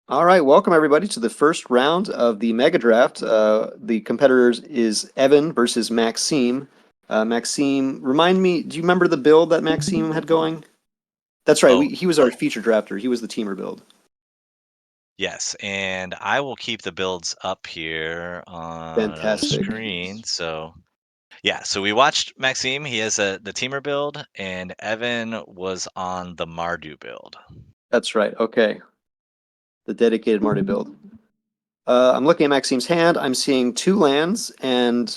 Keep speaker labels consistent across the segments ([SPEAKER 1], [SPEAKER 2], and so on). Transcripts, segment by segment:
[SPEAKER 1] All right, welcome everybody to the first round of the Megadraft. The competitors is Evan versus Maxime. Maxime, remind me, do you remember the build that Maxime had going? That's right,
[SPEAKER 2] Oh,
[SPEAKER 1] he was our feature drafter. He was the teamer build.
[SPEAKER 2] yes, and I will keep the builds up here on our
[SPEAKER 1] Fantastic.
[SPEAKER 2] screen. So, yeah, so we watched Maxime. He has the teamer build, and Evan was on the Mardu build.
[SPEAKER 1] That's right. Okay, the dedicated Marty build. I'm looking at Maxime's hand. I'm seeing two lands and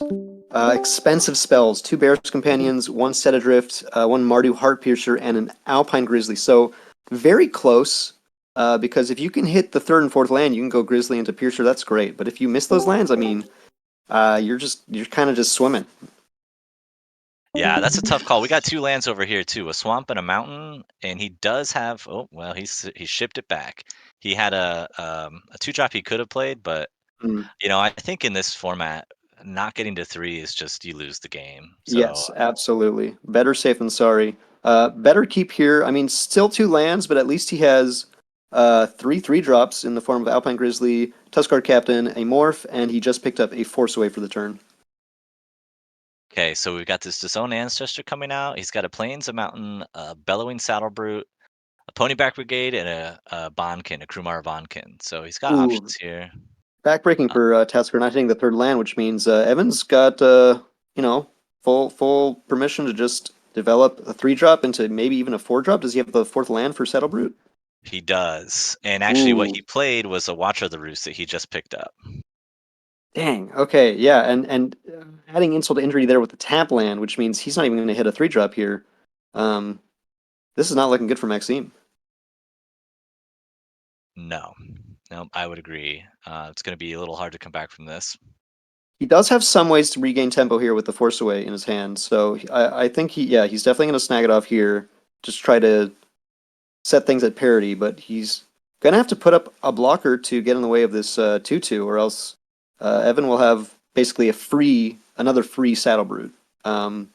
[SPEAKER 1] expensive spells, two Bear's Companions, one Set Adrift, one Mardu Heartpiercer, and an Alpine Grizzly. So very close, because if you can hit the third and fourth land, you can go Grizzly into Piercer. That's great. But if you miss those lands, I mean, you're kind of just swimming.
[SPEAKER 2] Yeah, that's a tough call. We got two lands over here too, a swamp and a mountain, and he does have. Oh, well, he shipped it back. He had a two drop he could have played, but
[SPEAKER 1] Mm.
[SPEAKER 2] I think in this format, not getting to three is just you lose the game. So
[SPEAKER 1] Yes, absolutely. Better safe than sorry. Better keep here. I mean, still two lands, but at least he has three drops in the form of Alpine Grizzly, Tuskar Captain, a Morph, and he just picked up a Force Away for the turn.
[SPEAKER 2] Okay, so we've got this Disown Ancestor coming out. He's got a Plains, a Mountain, a Bellowing Saddle Brute, a Ponyback Brigade, and a Bonkin, a Krumar Bonkin. So he's got
[SPEAKER 1] Ooh,
[SPEAKER 2] options here.
[SPEAKER 1] backbreaking
[SPEAKER 2] Uh,
[SPEAKER 1] for Tasker not hitting the third land, which means Evans got you know full permission to just develop a three drop into maybe even a four drop. Does he have the fourth land for Saddle Brute?
[SPEAKER 2] he does. And actually, what
[SPEAKER 1] Ooh,
[SPEAKER 2] he played was a Watcher of the Roost that he just picked up.
[SPEAKER 1] dang. Okay, yeah, and adding insult to injury there with the tap land, which means he's not even going to hit a three drop here. Um, this is not looking good for Maxime.
[SPEAKER 2] No, no, I would agree. It's going to be a little hard to come back from this.
[SPEAKER 1] He does have some ways to regain tempo here with the Force Away in his hand, so I think he's definitely going to snag it off here. Just try to set things at parity, but he's going to have to put up a blocker to get in the way of this 2-2, or else Evan will have basically another free Saddle Brute. Um,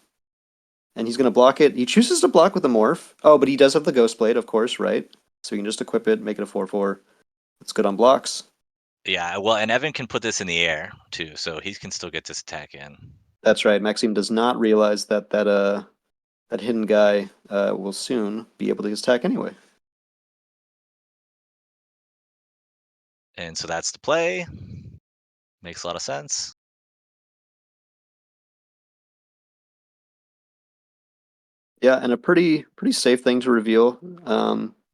[SPEAKER 1] and he's going to block it. He chooses to block with the Morph. Oh, but he does have the Ghost Blade, of course, right? So you can just equip it, make it a 4/4. It's good on blocks.
[SPEAKER 2] Yeah, well, and Evan can put this in the air too, so he can still get this attack in.
[SPEAKER 1] That's right. Maxime does not realize that hidden guy will soon be able to attack anyway.
[SPEAKER 2] And so that's the play. Makes a lot of sense.
[SPEAKER 1] Yeah, and a pretty safe thing to reveal.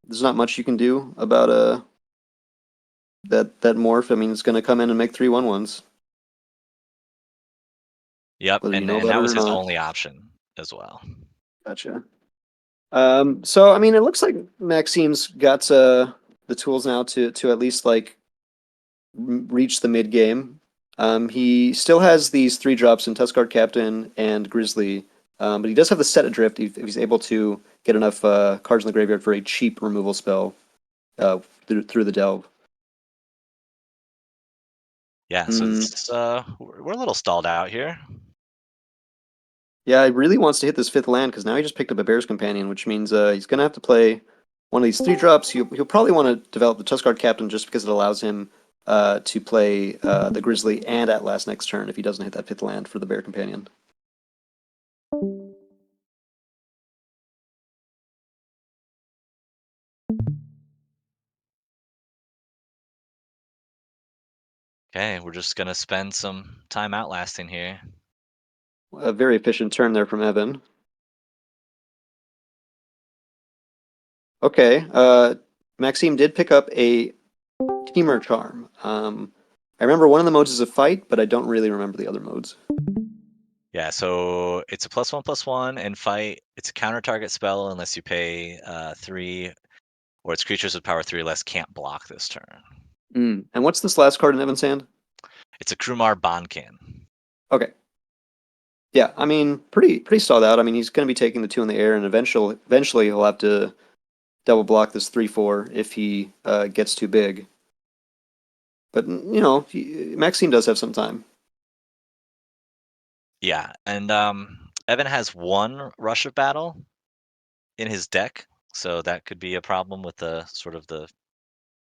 [SPEAKER 1] There's not much you can do about that morph. I mean, it's going to come in and make 3/1/1s,
[SPEAKER 2] Yep,
[SPEAKER 1] whether you
[SPEAKER 2] and
[SPEAKER 1] know
[SPEAKER 2] and that
[SPEAKER 1] better or
[SPEAKER 2] was his
[SPEAKER 1] not.
[SPEAKER 2] only option as well.
[SPEAKER 1] Gotcha. So I mean, it looks like Maxime's got the tools now to at least like reach the mid game. He still has these three drops in Tuskar Captain and Grizzly, but he does have the set adrift if he's able to get enough cards in the graveyard for a cheap removal spell through the delve.
[SPEAKER 2] Yeah, so
[SPEAKER 1] Mm,
[SPEAKER 2] this we're a little stalled out here.
[SPEAKER 1] yeah, he really wants to hit this fifth land because now he just picked up a Bear's Companion, which means he's gonna have to play one of these three drops. He'll probably want to develop the Tuskar Captain just because it allows him to play the Grizzly and at last next turn if he doesn't hit that fifth land for the Bear Companion.
[SPEAKER 2] Okay, we're just gonna spend some time outlasting here.
[SPEAKER 1] A very efficient turn there from Evan. Okay, Maxime did pick up a Teamer Charm. I remember one of the modes is a fight, but I don't really remember the other modes.
[SPEAKER 2] Yeah, so it's a +1/+1 and fight. It's a counter target spell unless you pay 3, or its creatures with power 3 or less can't block this turn.
[SPEAKER 1] And what's this last card in Evan's hand?
[SPEAKER 2] It's a Krumar Bonkin.
[SPEAKER 1] Okay. Yeah, I mean, pretty stalled out. I mean, he's going to be taking the two in the air, and eventually he'll have to double block this 3/4 if he gets too big. But Maxine does have some time.
[SPEAKER 2] Yeah, and Evan has one Rush of Battle in his deck, so that could be a problem with the sort of the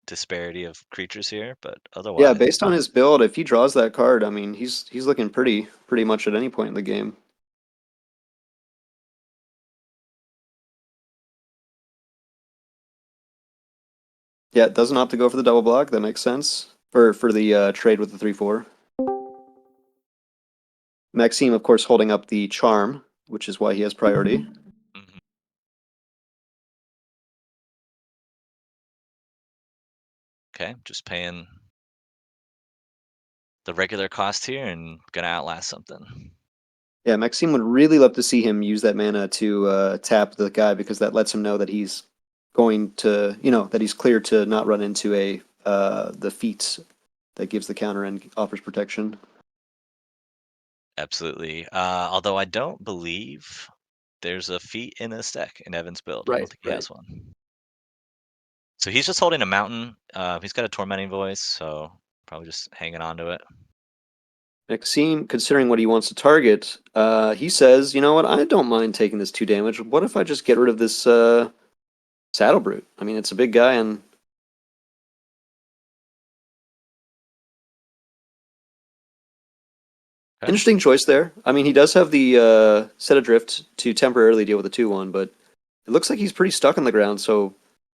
[SPEAKER 2] disparity of creatures here, but
[SPEAKER 1] Yeah,
[SPEAKER 2] otherwise,
[SPEAKER 1] based on his build, if he draws that card, I mean, he's looking pretty much at any point in the game. Yeah, it doesn't opt to go for the double block. That makes sense. For the trade with the 3/4. Maxime, of course, holding up the charm, which is why he has priority.
[SPEAKER 2] mhm. Okay, just paying the regular cost here and gonna outlast something.
[SPEAKER 1] Yeah, Maxime would really love to see him use that mana to tap the guy because that lets him know that he's going to, that he's clear to not run into a the feat that gives the counter and offers protection.
[SPEAKER 2] Absolutely. Although I don't believe there's a feat in this deck in Evan's build. I don't
[SPEAKER 1] Right,
[SPEAKER 2] think he
[SPEAKER 1] right.
[SPEAKER 2] has one. So he's just holding a mountain. He's got a tormenting voice, so probably just hanging on to it.
[SPEAKER 1] Maxime, considering what he wants to target, he says, you know what, I don't mind taking this 2 damage. What if I just get rid of this Saddle Brute? I mean, it's a big guy and
[SPEAKER 2] Okay.
[SPEAKER 1] interesting choice there. I mean, he does have the Set Adrift to temporarily deal with the 2/1, but it looks like he's pretty stuck on the ground. So,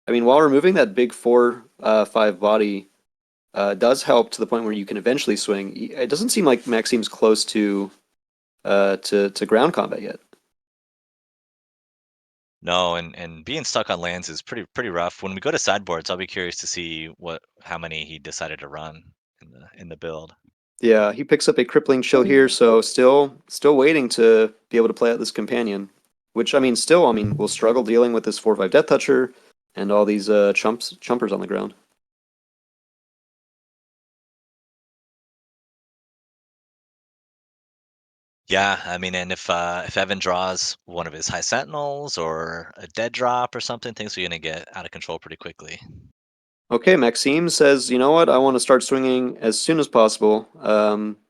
[SPEAKER 1] I mean, while removing that big 4/5 body does help to the point where you can eventually swing, it doesn't seem like Maxime's close to ground combat yet.
[SPEAKER 2] No, and being stuck on lands is pretty rough. When we go to sideboards, I'll be curious to see how many he decided to run in the build.
[SPEAKER 1] Yeah, he picks up a crippling chill here, so still waiting to be able to play out this companion. Which I mean, still, I mean, will struggle dealing with this 4/5 Death Toucher and all these chumpers on the ground.
[SPEAKER 2] Yeah, I mean, and if Evan draws one of his high sentinels or a dead drop or something, things are gonna get out of control pretty quickly.
[SPEAKER 1] Okay, Maxime says, you know what, I want to start swinging as soon as possible.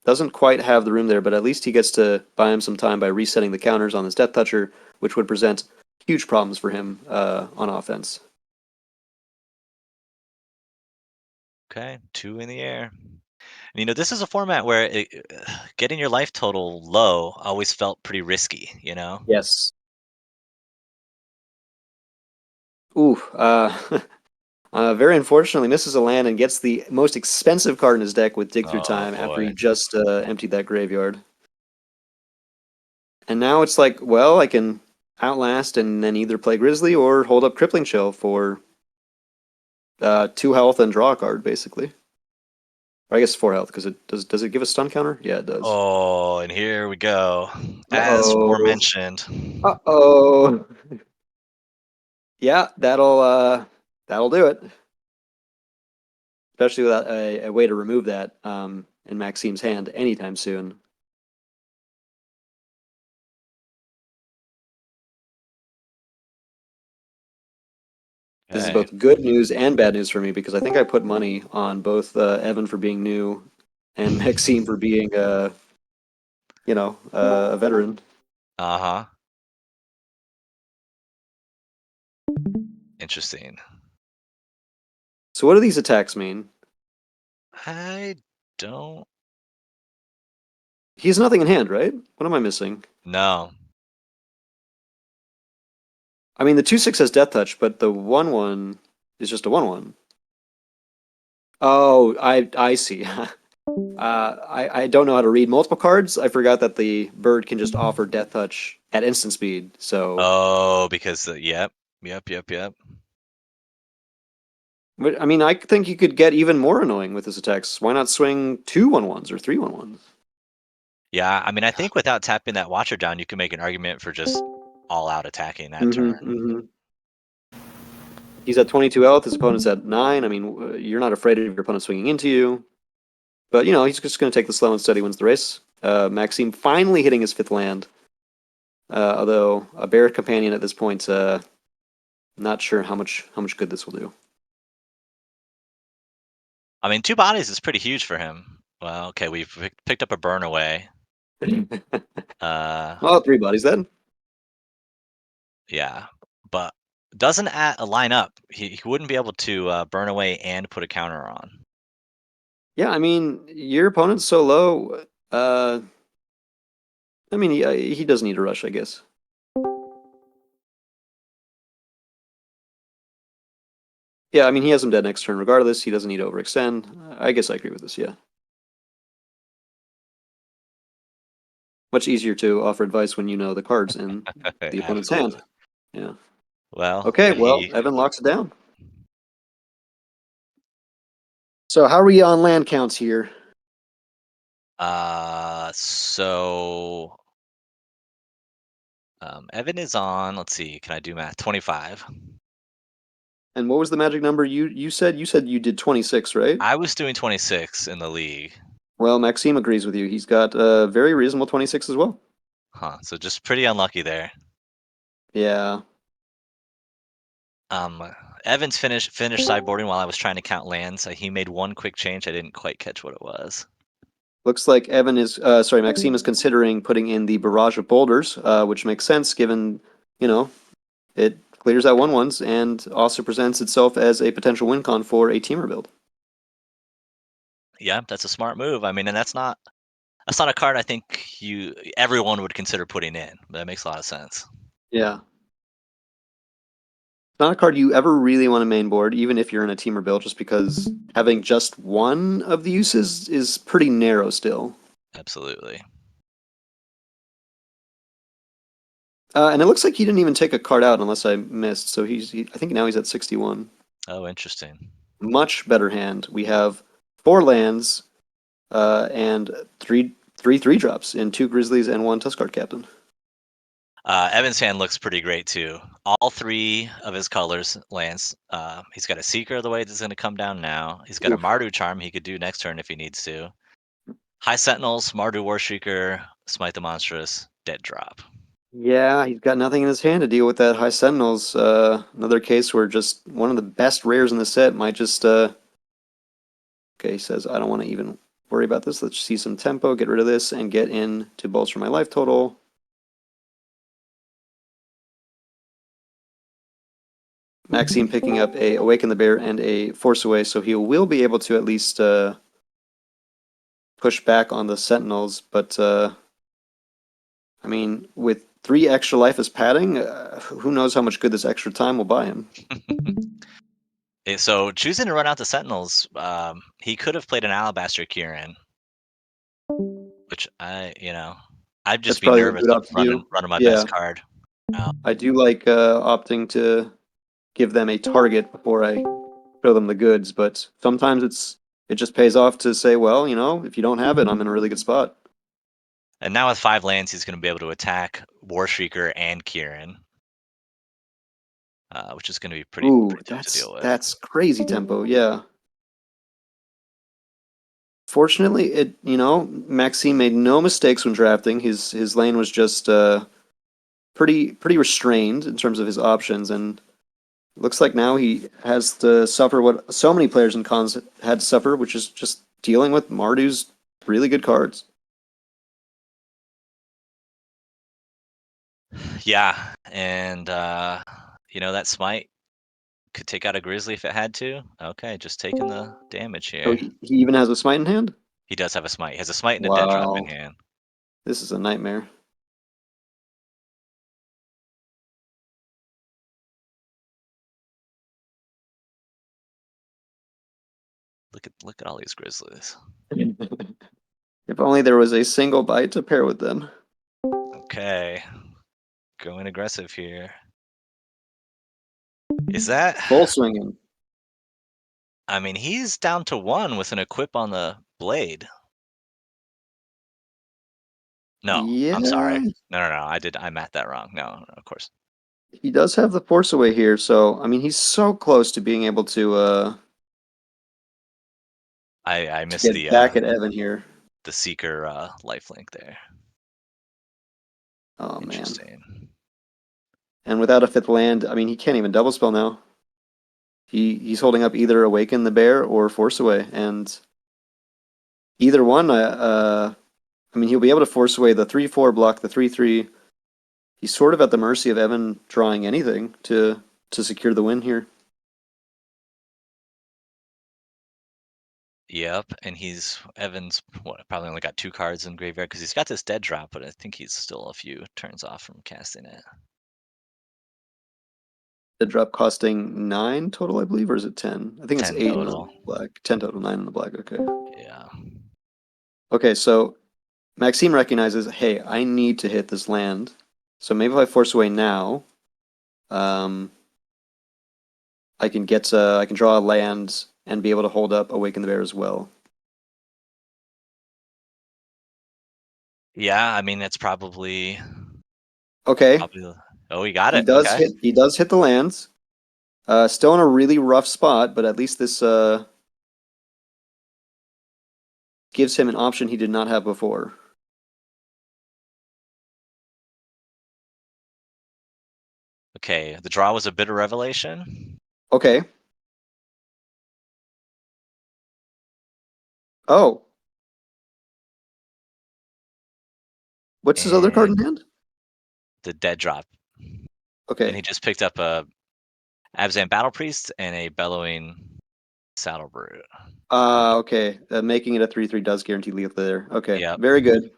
[SPEAKER 1] Doesn't quite have the room there, but at least he gets to buy him some time by resetting the counters on his Death Toucher, which would present huge problems for him on offense.
[SPEAKER 2] Okay, two in the air. And, this is a format where getting your life total low always felt pretty risky, you know?
[SPEAKER 1] Yes. Ooh, very unfortunately misses a land and gets the most expensive card in his deck with Dig Through
[SPEAKER 2] Oh
[SPEAKER 1] Time after he
[SPEAKER 2] boy.
[SPEAKER 1] just emptied that graveyard. And now it's like, well, I can outlast and then either play Grizzly or hold up Crippling Chill for 2 health and draw a card, basically. Or I guess 4 health because it does it give a stun counter? Yeah, it does.
[SPEAKER 2] Oh, and here we go. As
[SPEAKER 1] Uh-oh.
[SPEAKER 2] forementioned.
[SPEAKER 1] Uh-oh. Yeah, that'll do it. Especially without a way to remove that in Maxime's hand anytime soon. This is
[SPEAKER 2] Okay.
[SPEAKER 1] both good news and bad news for me because I think I put money on both Evan for being new and Maxime for being a veteran.
[SPEAKER 2] Uh-huh. Interesting.
[SPEAKER 1] So what do these attacks mean?
[SPEAKER 2] I don't
[SPEAKER 1] He has nothing in hand, right? What am I missing?
[SPEAKER 2] know.
[SPEAKER 1] I mean, the 2/6 has Death Touch, but the 1/1 is just a 1/1. Oh, I see. I don't know how to read multiple cards. I forgot that the bird can just offer Death Touch at instant speed. So,
[SPEAKER 2] Oh, because yep.
[SPEAKER 1] but, I mean, I think you could get even more annoying with his attacks. Why not swing 2/1/1s or 3/1/1s?
[SPEAKER 2] Yeah, I mean, I think without tapping that Watcher down, you can make an argument for just all out attacking that
[SPEAKER 1] Mm-hmm,
[SPEAKER 2] turn.
[SPEAKER 1] mm-hmm. He's at 22 health. His opponent's at 9. I mean, you're not afraid of your opponent swinging into you. But, he's just going to take the slow and steady wins the race. Maxime finally hitting his 5th land. Although a bear companion at this point, not sure how much good this will do.
[SPEAKER 2] I mean, 2 bodies is pretty huge for him. Well, okay, we've picked up a burn away. Uh,
[SPEAKER 1] Well, 3 bodies then.
[SPEAKER 2] yeah, but doesn't line up. He wouldn't be able to burn away and put a counter on.
[SPEAKER 1] Yeah, I mean, your opponent's so low. I mean, he does need a rush, I guess. Yeah, I mean, he has him dead next turn regardless. He doesn't need to overextend. I guess I agree with this, yeah. Much easier to offer advice when you know the cards in the opponent's hand.
[SPEAKER 2] Absolutely.
[SPEAKER 1] Yeah.
[SPEAKER 2] Well,
[SPEAKER 1] Okay,
[SPEAKER 2] but
[SPEAKER 1] well,
[SPEAKER 2] he
[SPEAKER 1] Evan locks it down. So how are we on land counts here?
[SPEAKER 2] so Evan is on, let's see, can I do math? 25.
[SPEAKER 1] And what was the magic number you said? You said you did 26, right?
[SPEAKER 2] I was doing 26 in the league.
[SPEAKER 1] Well, Maxime agrees with you. He's got a very reasonable 26 as well.
[SPEAKER 2] Huh. So just pretty unlucky there.
[SPEAKER 1] Yeah.
[SPEAKER 2] Um Evans finished sideboarding while I was trying to count lands. He made one quick change. I didn't quite catch what it was.
[SPEAKER 1] Looks like Maxime is considering putting in the barrage of boulders, which makes sense given, you know, it clears out 1/1s and also presents itself as a potential win con for a teamer build.
[SPEAKER 2] Yeah, that's a smart move. I mean, and that's not a card I think everyone would consider putting in, but that makes a lot of sense.
[SPEAKER 1] Yeah. Not a card you ever really want to main board, even if you're in a teamer build, just because having just one of the uses is pretty narrow still.
[SPEAKER 2] Absolutely.
[SPEAKER 1] And it looks like he didn't even take a card out unless I missed. So I think now he's at 61.
[SPEAKER 2] Oh, interesting.
[SPEAKER 1] Much better hand. We have 4 lands and three drops in 2 Grizzlies and 1 Tuskart Captain.
[SPEAKER 2] Evan's hand looks pretty great too. All three of his colors lands. He's got a Seeker of the way that's going to come down now. He's got a
[SPEAKER 1] Oof.
[SPEAKER 2] Mardu Charm he could do next turn if he needs to. High Sentinels, Mardu Warshrieker, Smite the Monstrous, Dead Drop.
[SPEAKER 1] Yeah, he's got nothing in his hand to deal with that High Sentinels. Another case where just one of the best rares in the set might just. Okay, he says, I don't want to even worry about this. Let's see some tempo, get rid of this, and get in to bolster my life total. Maxime picking up a Awaken the Bear and a Force Away, so he will be able to at least push back on the Sentinels, but I mean, with 3 extra life as padding, who knows how much good this extra time will buy him.
[SPEAKER 2] So choosing to run out the Sentinels, he could have played an Alabaster Kieran, which I'd just
[SPEAKER 1] That's
[SPEAKER 2] be
[SPEAKER 1] probably what
[SPEAKER 2] nervous
[SPEAKER 1] you would
[SPEAKER 2] of
[SPEAKER 1] opt to
[SPEAKER 2] running
[SPEAKER 1] do.
[SPEAKER 2] running my
[SPEAKER 1] Yeah,
[SPEAKER 2] best card out.
[SPEAKER 1] I do like opting to give them a target before I show them the goods, but sometimes it just pays off to say, well, if you don't have it, I'm in a really good spot.
[SPEAKER 2] And now with 5 lands, he's going to be able to attack Warshrieker and Kieran, which is going to be pretty
[SPEAKER 1] Ooh,
[SPEAKER 2] tough to deal with.
[SPEAKER 1] that's crazy tempo. Yeah. Fortunately, Maxime made no mistakes when drafting. His lane was just pretty restrained in terms of his options, and looks like now he has to suffer what so many players in cons had to suffer, which is just dealing with Mardu's really good cards.
[SPEAKER 2] Yeah, and that Smite could take out a Grizzly if it had to. Okay, just taking the damage
[SPEAKER 1] Oh,
[SPEAKER 2] here.
[SPEAKER 1] he even has a smite in hand?
[SPEAKER 2] He does have a Smite. He has a Smite and a Dead Drop in
[SPEAKER 1] Wow.
[SPEAKER 2] hand.
[SPEAKER 1] This is a nightmare.
[SPEAKER 2] Look at all these Grizzlies.
[SPEAKER 1] If only there was a single bite to pair with them.
[SPEAKER 2] Okay, going aggressive here. Is that?
[SPEAKER 1] Full swinging.
[SPEAKER 2] I mean, he's down to 1 with an equip on the blade. No, I'm sorry.
[SPEAKER 1] Yeah,
[SPEAKER 2] No. I math that wrong. No, of course.
[SPEAKER 1] he does have the force away here, so I mean he's so close to being able
[SPEAKER 2] I
[SPEAKER 1] to
[SPEAKER 2] missed
[SPEAKER 1] get back at Evan here.
[SPEAKER 2] the Seeker lifelink there.
[SPEAKER 1] Oh man.
[SPEAKER 2] Interesting.
[SPEAKER 1] And without a 5th land, I mean he can't even double spell now. He's holding up either Awaken the Bear or Force Away, and either one, I mean he'll be able to force away the 3/4 block, the 3/3. He's sort of at the mercy of Evan drawing anything to to secure the win here.
[SPEAKER 2] Yep, and Evans probably only got 2 cards in graveyard because he's got this dead drop, but I think he's still a few turns off from casting it.
[SPEAKER 1] The drop costing 9 total, I believe, or is it 10? I think it's
[SPEAKER 2] 10
[SPEAKER 1] 8 in the
[SPEAKER 2] total.
[SPEAKER 1] black. 10 total, 9 in the black. Okay.
[SPEAKER 2] Yeah.
[SPEAKER 1] Okay, so Maxime recognizes, hey, I need to hit this land. So maybe if I force away now, I can draw a land and be able to hold up Awaken the Bear as well.
[SPEAKER 2] Yeah, I mean, it's probably
[SPEAKER 1] Okay,
[SPEAKER 2] oh, he got it. Okay.
[SPEAKER 1] he does hit the lands. Still in a really rough spot, but at least this gives him an option he did not have before.
[SPEAKER 2] Okay, the draw was a bit of revelation.
[SPEAKER 1] Okay. Oh. What's his other card in
[SPEAKER 2] And
[SPEAKER 1] hand?
[SPEAKER 2] the dead drop. And
[SPEAKER 1] Okay.
[SPEAKER 2] he just picked up a Abzan Battle Priest and a Bellowing Saddle Brute.
[SPEAKER 1] Okay. Making it a 3/3 does guarantee lethal there. Okay.
[SPEAKER 2] Yep.
[SPEAKER 1] Very good.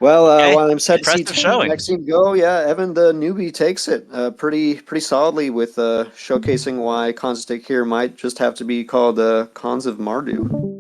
[SPEAKER 1] Well,
[SPEAKER 2] Okay.
[SPEAKER 1] while I'm sad to see
[SPEAKER 2] Impressive showing.
[SPEAKER 1] Maxime go, yeah, Evan the newbie takes it pretty solidly with showcasing why Cons of Tarkir might just have to be called Cons of Mardu.